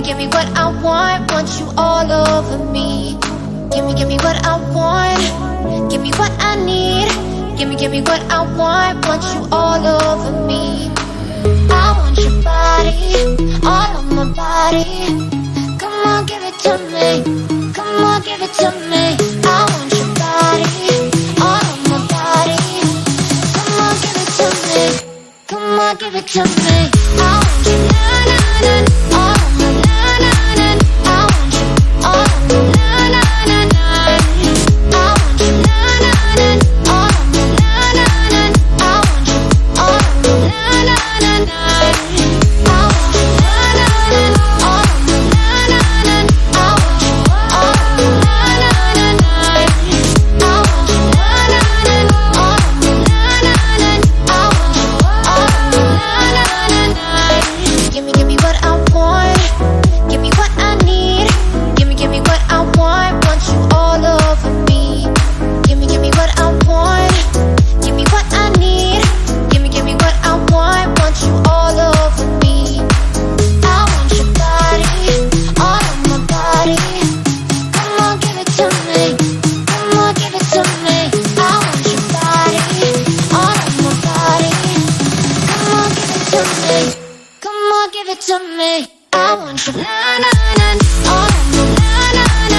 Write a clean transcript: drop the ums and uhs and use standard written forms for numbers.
give me what I want you all over me. Give me what I want, give me what I need. Give me what I want you all over me. I want your body, all of my body. Come on, give it to me, come on, give it to me. I want your body, all of my body. Come on, give it to me, come on, give it to me. I want you, na-na-na, all of my na-na-na. I want you, all of my na-na-na. I want you, na-na-na, all of my na-na-na. I want you, all of my na-na-na. I want you, na-na-na, all of my na-na-na. I want you, all of my na-na-na. I want you, na-na-na, all of my na-na-na. I want you, all of my na-na-na. Give me what I want, give me what I need. Give me what I want you all over me. Give me what I want, give me what I need. Give me what I want you all over me. I want your body, all of my body. Come on, give it to me, come on, give it to me. I want your body, all of my body. Come on, give it to me, come on, give it to me. I want your na-na-na, all of my na-na-na.